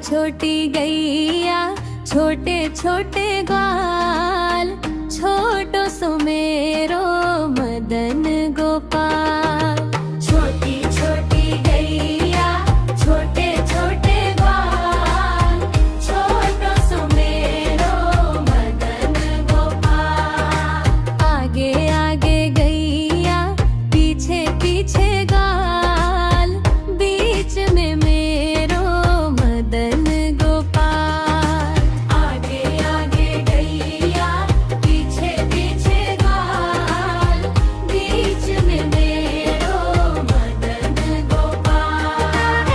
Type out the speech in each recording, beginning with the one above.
छोटी गैया छोटे छोटे ग्वाल, छोटो सुमेरो मदन गोपाल। छोटी छोटी गैया छोटे छोटे ग्वाल, छोटो सुमेरो मदन गोपाल। आगे आगे गैया पीछे पीछे ग्वाल, बीच में मेरो मदन गोपाल। आगे आगे गैया पीछे पीछे ग्वाल, बीच में मेरो मदन गोपाल।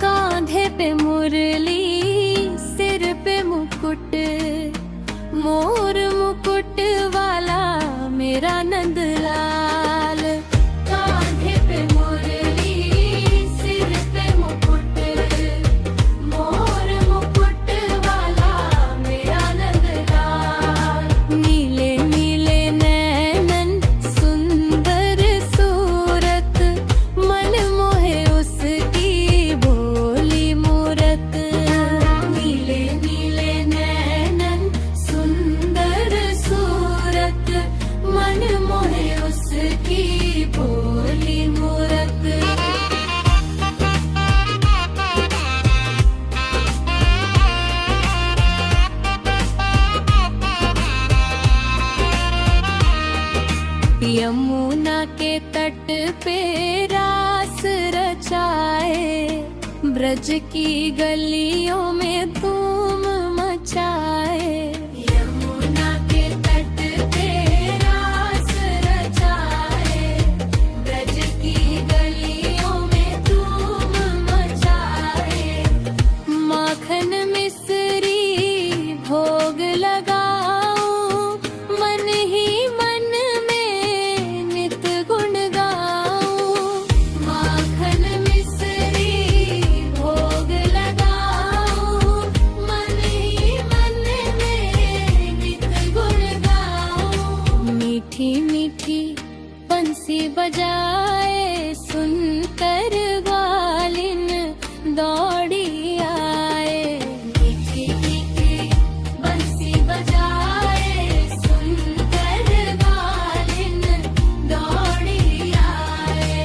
कांधे पे मुरली सिर पे मुकुट, मोर मुकुट वाला मेरा नंदलाल। कांधे पे मुरली सिर पे मुकुट, मोर मुकुट वाला मेरा नंदलाल। नीले नीले नैनन सुंदर सूरत, मन मोहे उसकी भोली मूरत। नीले नीले नैनन सुंदर सूरत, मन मोहे उसकी भोली मूरत। यमुना के तट पे रास रचाए, ब्रज की गलियों में धूम मचाए। यमुना के तट पे रास रचाए, ब्रज की गलियों में धूम मचाए। माखन मिश्री भोग लगाऊं, मन ही मन में नित गुण गाऊं। माखन मिश्री भोग लगाऊं, मन ही मन में नित गुण गाऊं। मीठी मीठी बंसी बजाए, सुनकर ग्वालिन दौड़ी आए। मीठी मीठी बंसी बजाए, सुनकर ग्वालिन दौड़ी आए।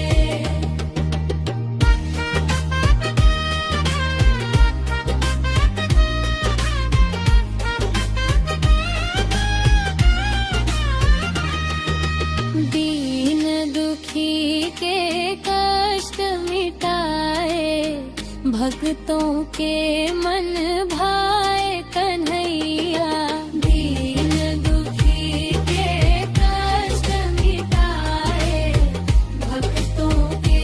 दीन दुखी के कष्ट मिटाए, भक्तों के मन भाए कन्हैया। दीन दुखी के कष्ट मिटाए, भक्तों के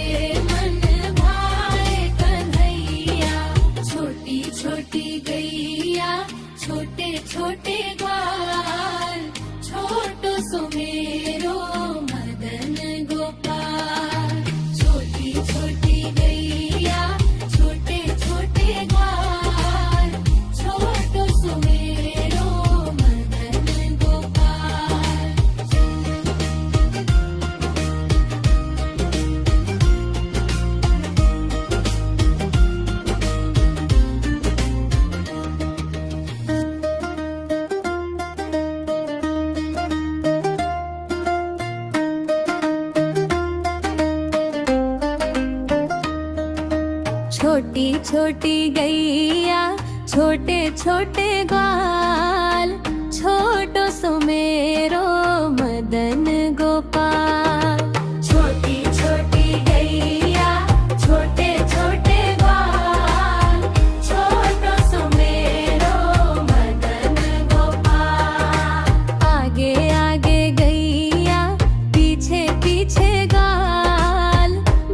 मन भाए कन्हैया। छोटी छोटी गैया छोटे छोटे ग्वाल, छोटो सुमेरो मदन गोपाल। छोटी छोटी गैया छोटे छोटे ग्वाल, छोटो सुमेरो मदन गोपाल। छोटी छोटी गैया छोटे छोटे ग्वाल, छोटो सुमेरो मदन गोपाल। छोटी छोटी गैया छोटे छोटे ग्वाल, छोटो सुमेरो मदन गोपाल। आगे आगे गैया पीछे पीछे ग्वाल,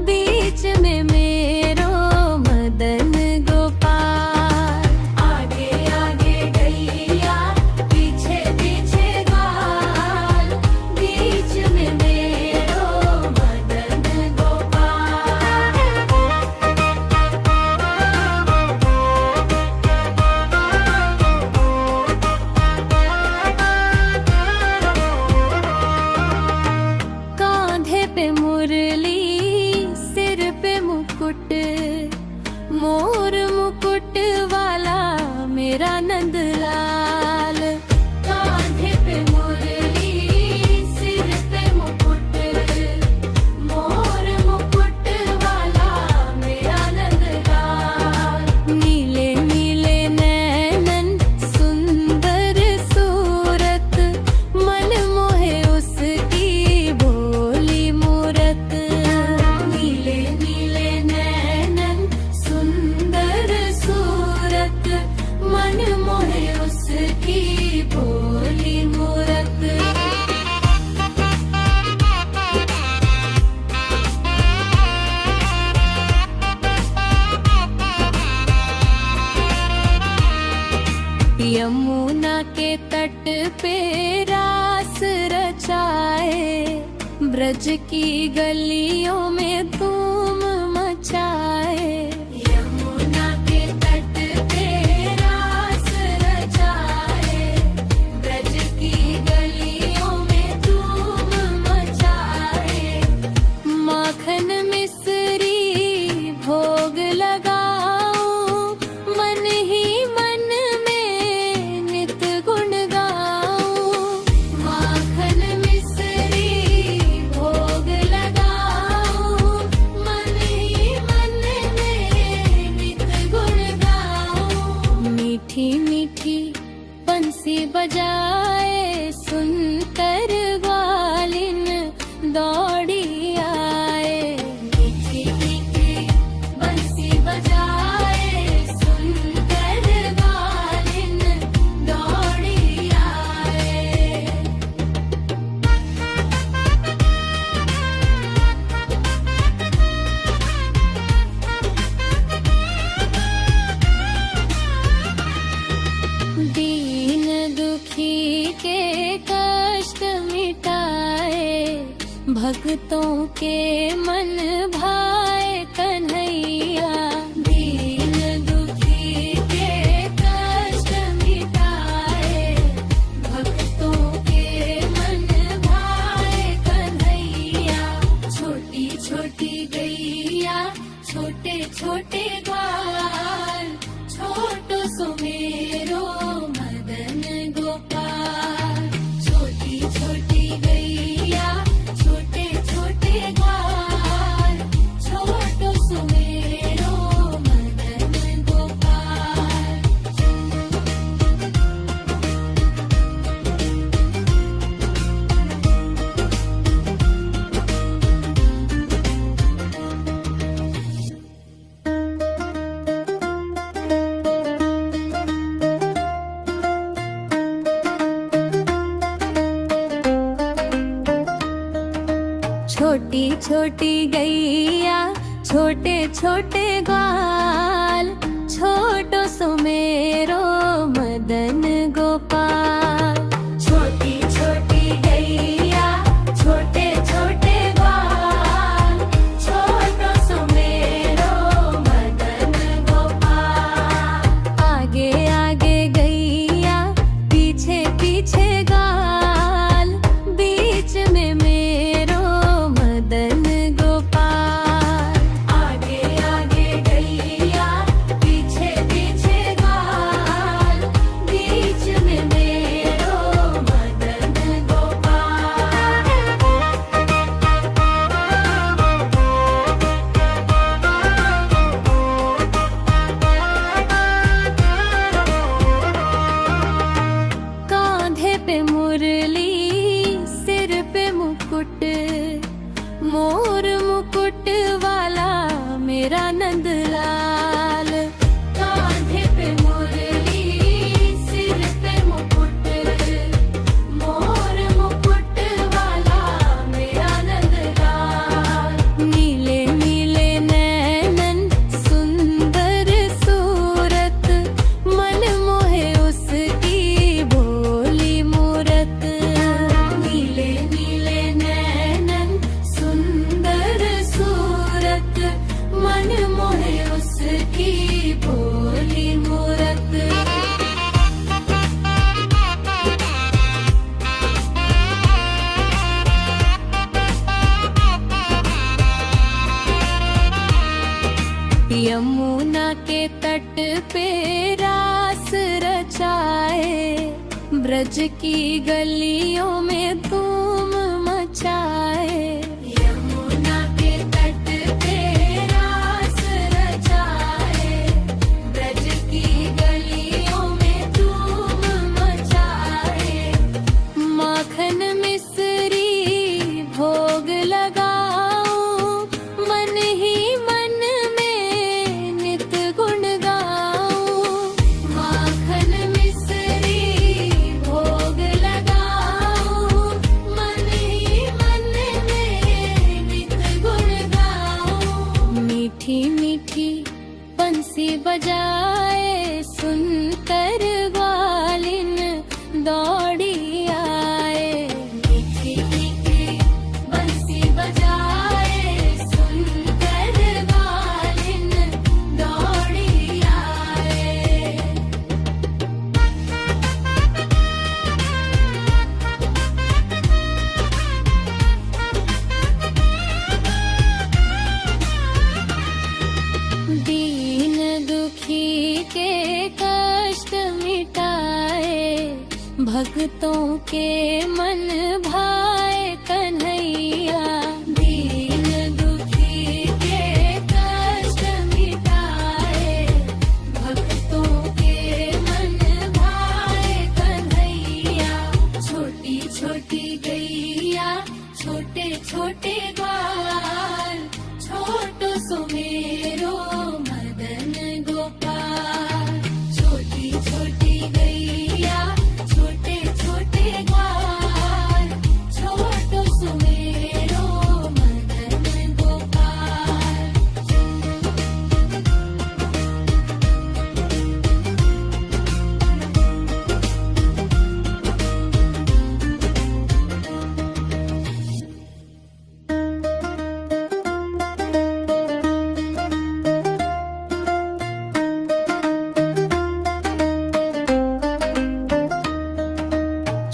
बीच में मेरो मदन गोपाल। आगे आगे गैया पीछे पीछे ग्वाल, ब्रज की गलियों में धूम मचाए, यमुना के तट पे रास रचाए, ब्रज की गलियों में धूम मचाए, माखन मिश्री भोग लगाऊं, मन ही मन में नित गुण गाऊं, माखन मिश्री भोग लगाऊं, मन ही मन में नित गुण गाऊं, मीठी मीठी बंसी बजाए, सुनकर ग्वालिन दौड़ी आए, मीठी मीठी बंसी बजाए, सुनकर ग्वालिन दौड़ी आए। दीन दुखी के कष्ट मिटाए, भक्तों के मन भाए कन्हैया, दीन दुखी के कष्ट मिटाए, भक्तों के मन भाए कन्हैया, छोटी छोटी गैया छोटे छोटे ग्वाल, छोटो सुमेरो मदन गोपाल, छोटी छोटी गैया छोटे छोटे ग्वाल, छोटो सुमेरो मदन गोपाल। छोटी छोटी गैया छोटे छोटे ग्वाल, छोटो सुमेरो मदन गोपाल, छोटी छोटी गैया छोटे छोटे ग्वाल, छोटो सुमेरो मदन गोपाल, आगे आगे गैया पीछे पीछे ग्वाल, बीच में मेरो मदन गोपाल, आगे आगे गैया पीछे पीछे ग्वाल, बीच में मेरो मदन गोपाल। कांधे पे मुरली सिर पे मुकुट, मोर मुकुट वाला मेरा नंदलाल, कांधे पे मुरली सिर पे मुकुट, मोर मुकुट वाला मेरा नंदलाल, नीले नीले नैनन सुंदर सूरत, मन मोहे उसकी भोली मूरत, नीले नीले नैनन सुंदर सूरत, मन मोहे उसकी भोली मूरत। यमुना के तट पे रास रचाए, ब्रज की गलियों में धूम मचाए, यमुना के तट पे रास रचाए, ब्रज की गलियों में धूम मचाए, माखन मिश्री भोग लगाऊं, मन ही मन में नित गुण गाऊं, माखन मिश्री भोग लगाऊं, के मन भाए कन्हैया। दीन दुखी के कष्ट मिटाए, भक्तों के मन भाए कन्हैया। छोटी छोटी गैया छोटे छोटे ग्वाल, छोटो सुमेरो मदन गोपाल। छोटी छोटी गैया छोटे छोटे ग्वाल, छोटो सुमेरो मदन गोपाल।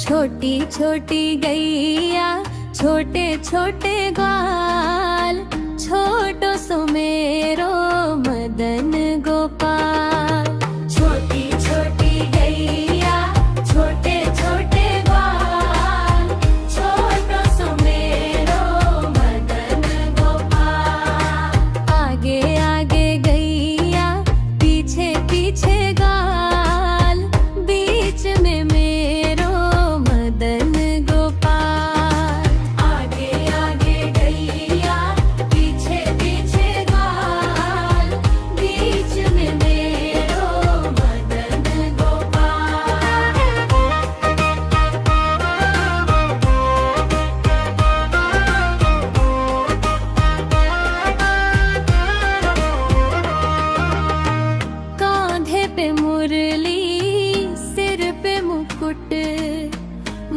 छोटी छोटी गैया छोटे छोटे ग्वाल, छोटो सुमेरो मदन गोपाल। छोटी छोटी गैया छोटे छोटे ग्वाल, छोटो सुमेरो मदन गोपाल। आगे आगे गैया पीछे पीछे ग्वाल, बीच में मेरो मदन गोपाल। आगे आगे गैया पीछे पीछे ग्वाल, बीच में मेरो मदन गोपाल। कांधे पे मुरली सिर पे मुकुट,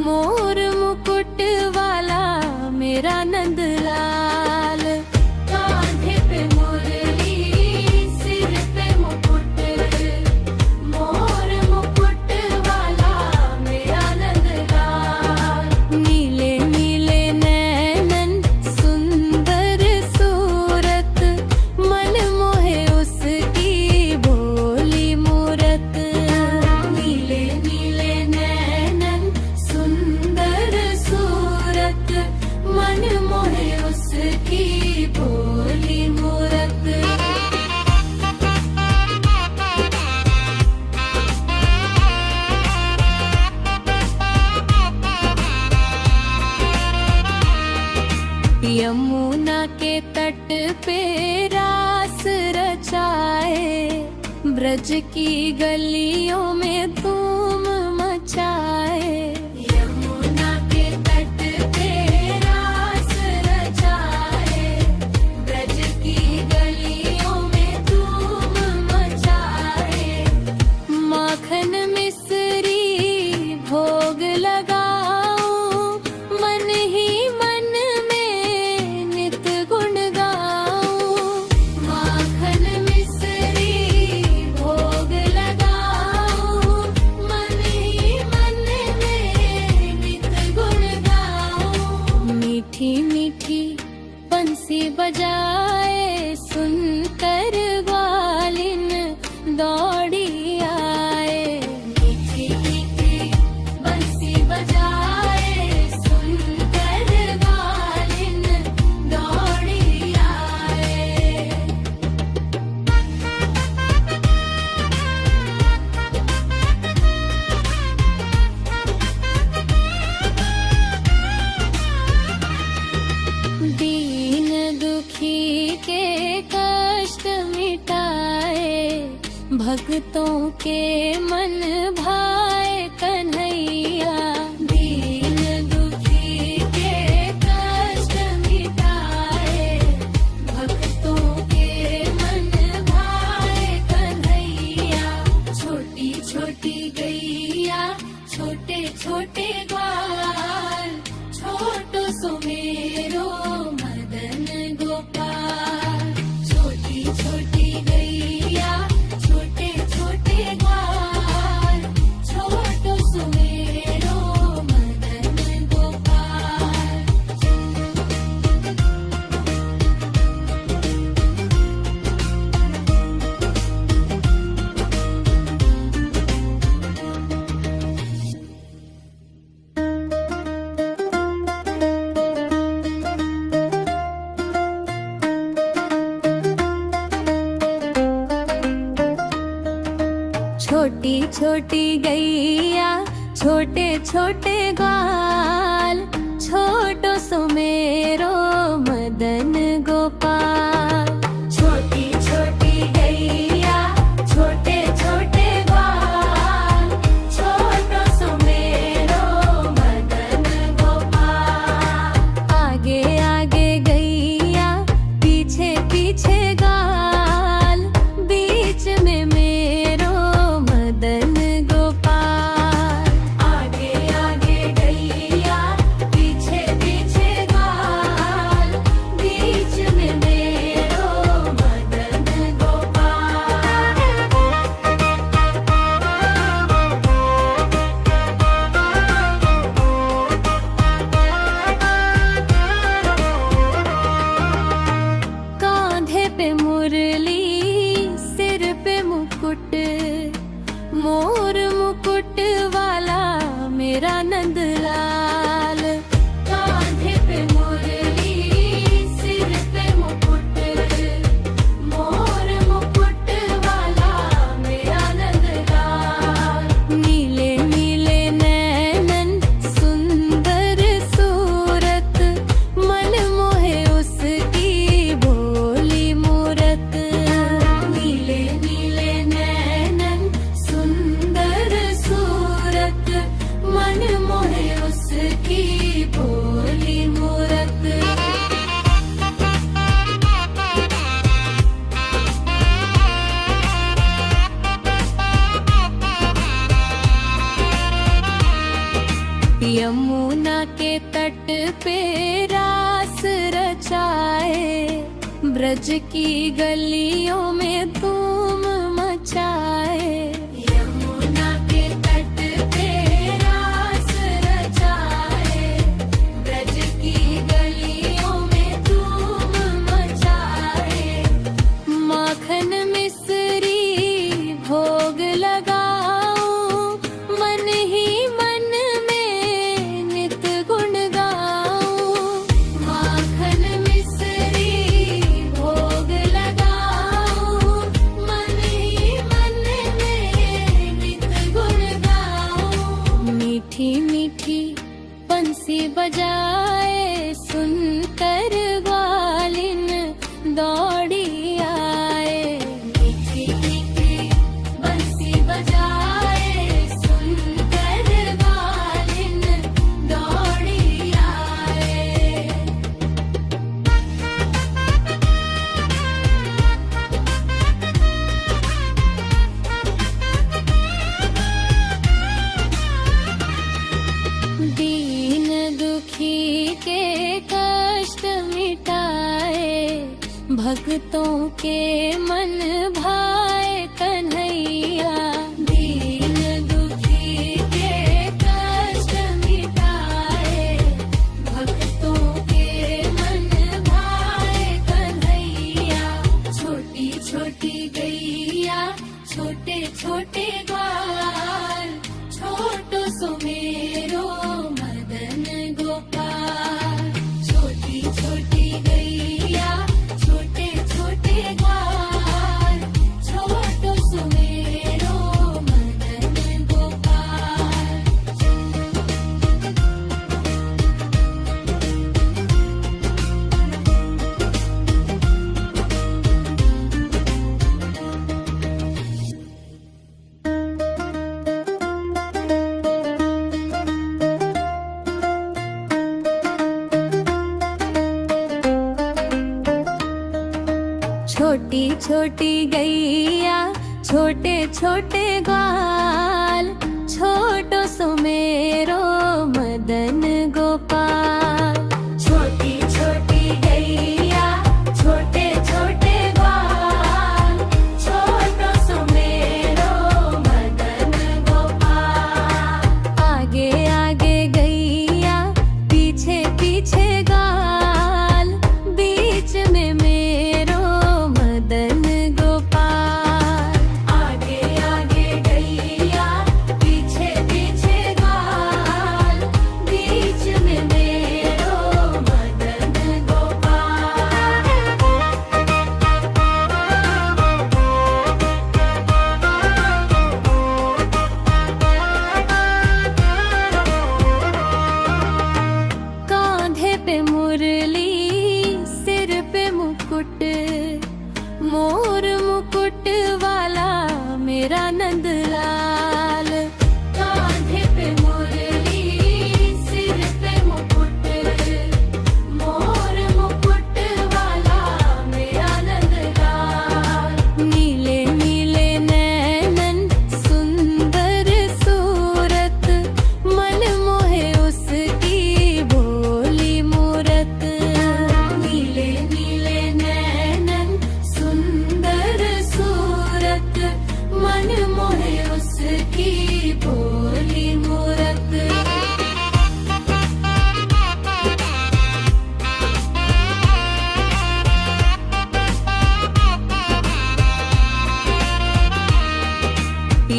मोर मुकुट वाला मेरा नंदलाल। कांधे पे मुरली सिर पे मुकुट, मोर मुकुट वाला मेरा नंदलाल। नीले नीले नैनन सुंदर सूरत, मन मोहे उसकी भोली मूरत। नीले नीले नैनन सुंदर सूरत, मन मोहे उसकी भोली मूरत। यमुना के तट पे रास रचाए, ब्रज की गलियों में धूम मचाए। यमुना के तट पे रास रचाए, ब्रज की गलियों में धूम मचाए। माखन मिश्री भोग लगाऊं, मन ही मन में नित गुण गाऊं। माखन मिश्री भोग लगाऊं, मन ही मन में नित गुण गाऊं। मीठी मीठी बंसी बजाए, सुनकर ग्वालिन दौड़ी आए। मीठी मीठी बंसी बजाए, सुनकर ग्वालिन दौड़ी आए। दीन दुखी के कष्ट मिटाए, भक्तों के मन भाए कन्हैया। दीन दुखी के कष्ट मिटाए, भक्तों के मन भाए कन्हैया। छोटी छोटी गैया छोटे छोटे ग्वाल, छोटो सुमेरो मदन गोपाल। छोटी छोटी गैया छोटे छोटे ग्वाल, छोटो सुमेरो छोटी छोटी गैया छोटे छोटे ग्वाल, छोटो सो मेरो मदन गोपाल। छोटी छोटी गैया छोटे छोटे ग्वाल, छोटो सो मेरो मदन गोपाल। आगे आगे गैया पीछे पीछे ग्वाल, बीच में मेरो मदन गोपाल। आगे आगे गैया पीछे पीछे ग्वाल, बीच में मेरो मदन गोपाल। कांधे पे मुरली सिर पे मुकुट, मोर मुकुट वाला मेरा नंदलाल। कांधे पे मुरली सिर पे मुकुट, मोर मुकुट वाला मेरा नंदलाल। नीले नीले नैनन सुंदर सूरत, मन मोहे उसकी भोली मूरत। नीले नीले नैनन सुंदर सूरत, मन मोहे उसकी भोली मूरत। यमुना के तट पे रास रचाए, ब्रज की गलियों में धूम मचाए। यमुना के तट पे रास रचाए, ब्रज की गलियों में धूम मचाए। माखन मिश्री भोग लगाऊं, मन ही मन में नित गुण गाऊं। माखन मिश्री भोग लगाऊं, मन ही मन में नित गुण गाऊं। मीठी मीठी बंसी बजाए, सुनकर ग्वालिन दौड़ी आए। मीठी मीठी बंसी बजाए, सुनकर ग्वालिन दौड़ी आए। दीन दुखी के कष्ट मिटाए, भक्तों के मन भाए कन्हैया। दीन दुखी के कष्ट मिटाए, भक्तों के मन भाए कन्हैया। छोटी छोटी गैया छोटे छोटे ग्वाल, छोटो सो मेरो मदन गोपाल। छोटी छोटी गैया छोटे छोटे ग्वाल, छोटो सो मेरो मदन गोपाल। छोटी छोटी गैया छोटे छोटे ग्वाल, छोटो सो मेरो मदन गोपाल। छोटी छोटी गैया छोटे छोटे ग्वाल, छोटो सो मेरो मदन गोपाल। आगे आगे गैया पीछे पीछे ग्वाल, बीच में मेरो मदन गोपाल। आगे आगे गैया पीछे पीछे ग्वाल, मुरली सिर पे मुकुट, मोर मुकुट वाला मेरा नंदलाल। कांधे पे मुरली सिर पे मुकुट, मोर मुकुट वाला मेरा नंदलाल। नीले नीले नैनन सुंदर सूरत, मन मोहे उसकी भोली मूरत। नीले नीले नैनन सुंदर सूरत, मन मोहे उसकी भोली मूरत।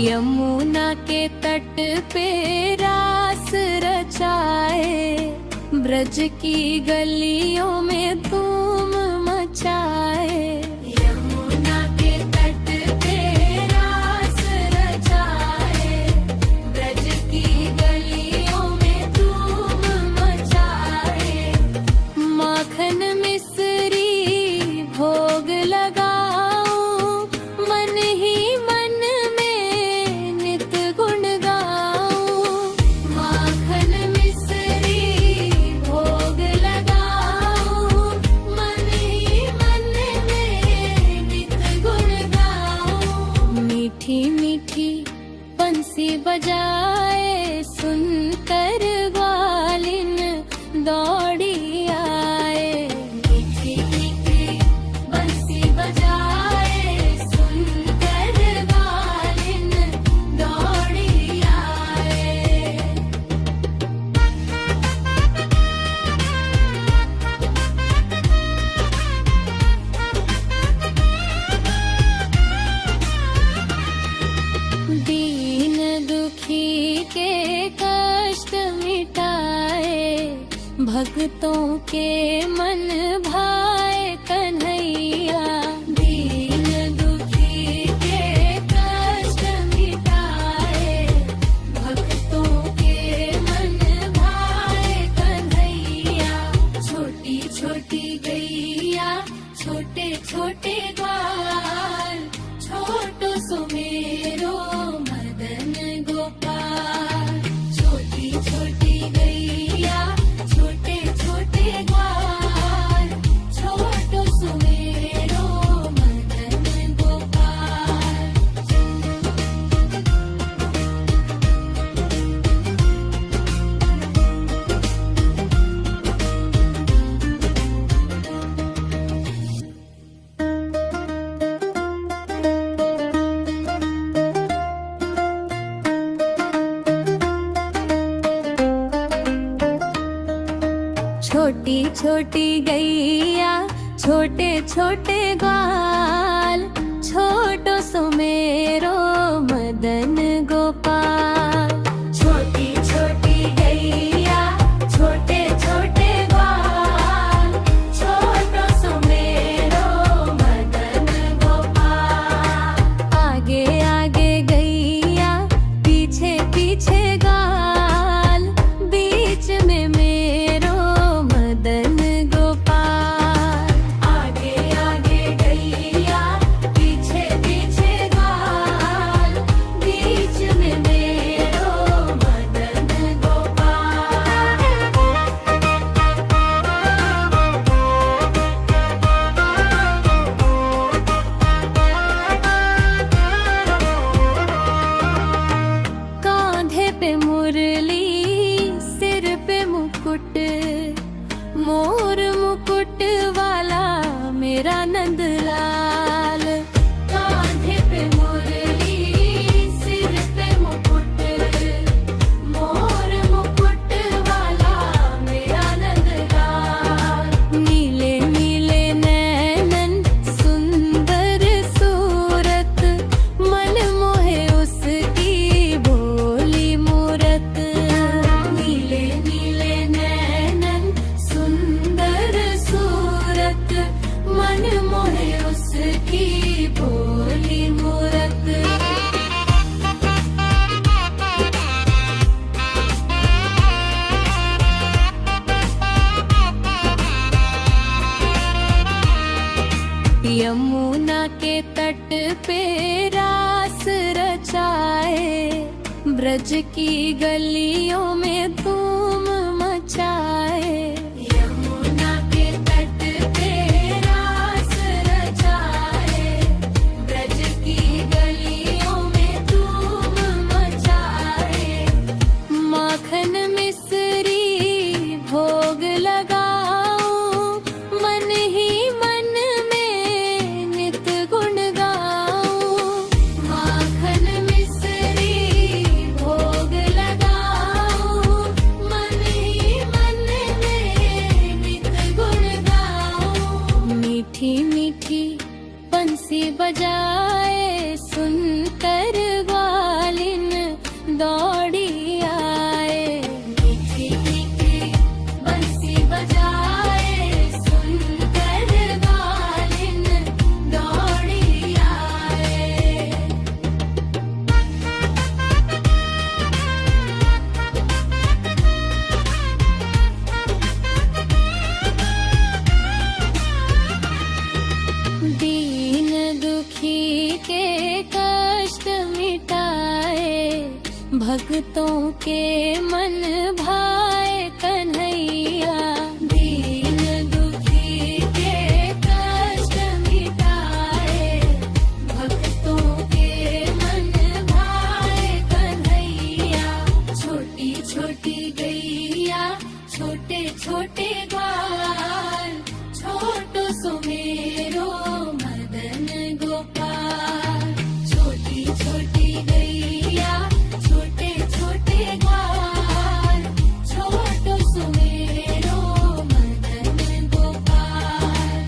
यमुना के तट पे रास रचाए, ब्रज की गलियों में धूम मचाए। यमुना के तट पे रास रचाए, ब्रज की गलियों में धूम मचाए। माखन मिश्री भोग लगाऊं, मन ही मन में नित गुण गाऊं। माखन मिश्री भोग लगाऊं, मन ही मन में नित गुण गाऊं। मीठी मीठी बंसी बजाए, सुनकर ग्वालिन दौड़ी आए। मीठी मीठी बंसी बजाए, सुनकर ग्वालिन दौड़ी आए। दीन दुखी के कष्ट मिटाए, भक्तों के मन भाए कन्हैया। दीन दुखी के कष्ट मिटाए, भक्तों के मन भाए कन्हैया। छोटी छोटी गैया, छोटे छोटे ग्वाल, छोटो सुमेरो मदन गोपाल। छोटी छोटी गैया, छोटे छोटे ग्वाल, छोटो सुमेरो मदन गोपाल। छोटी छोटी गैया, छोटे छोटे ग्वाल, छोटो सुमेरो मदन गोपाल। छोटी छोटी गैया, छोटे छोटे ग्वाल, छोटो सुमेरो मदन गोपाल। आगे आगे गैया, पीछे पीछे ग्वाल, बीच में मेरो मदन गोपाल। आगे आगे गैया, पीछे पीछे ग्वाल, बीच में मेरो मदन गोपाल। कांधे पे मुरली सिर पे मुकुट, मोर मुकुट वाला मेरा नंदलाल। कांधे पे मुरली सिर पे मुकुट, मोर मुकुट वाला मेरा नंदलाल। नीले नीले नैनन सुंदर सूरत, मन मोहे उसकी भोली मूरत। नीले नीले नैनन सुंदर सूरत, मन मोहे उस यमुना के तट पे रास रचाए, ब्रज की गलियों में धूम मचाए। यमुना के तट पे रास रचाए, ब्रज की गलियों में धूम मचाए। माखन मिश्री भोग लगाऊं, मन ही मन में नित गुण गाऊं। माखन मिश्री भोग लगाऊं, मन ही मन में नित गुण गाऊं। मीठी मीठी बंसी बजाए, सुनकर ग्वालिन दौड़ी आए। मीठी मीठी बंसी बजाए, सुनकर ग्वालिन दौड़ी आए। दीन दुखी के कष्ट मिटाए, भक्तों के मन भाए कन्हैया। दीन दुखी के कष्ट मिटाए, भक्तों के मन भाए कन्हैया। छोटी छोटी गैया, छोटे छोटे ग्वाल, छोटो सुमेरो मदन गोपाल। छोटी छोटी गैया, छोटे छोटे ग्वाल, छोटो सुमेरो मदन गोपाल।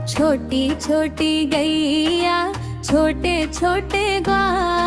छोटी छोटी गैया, छोटे छोटे ग्वाल,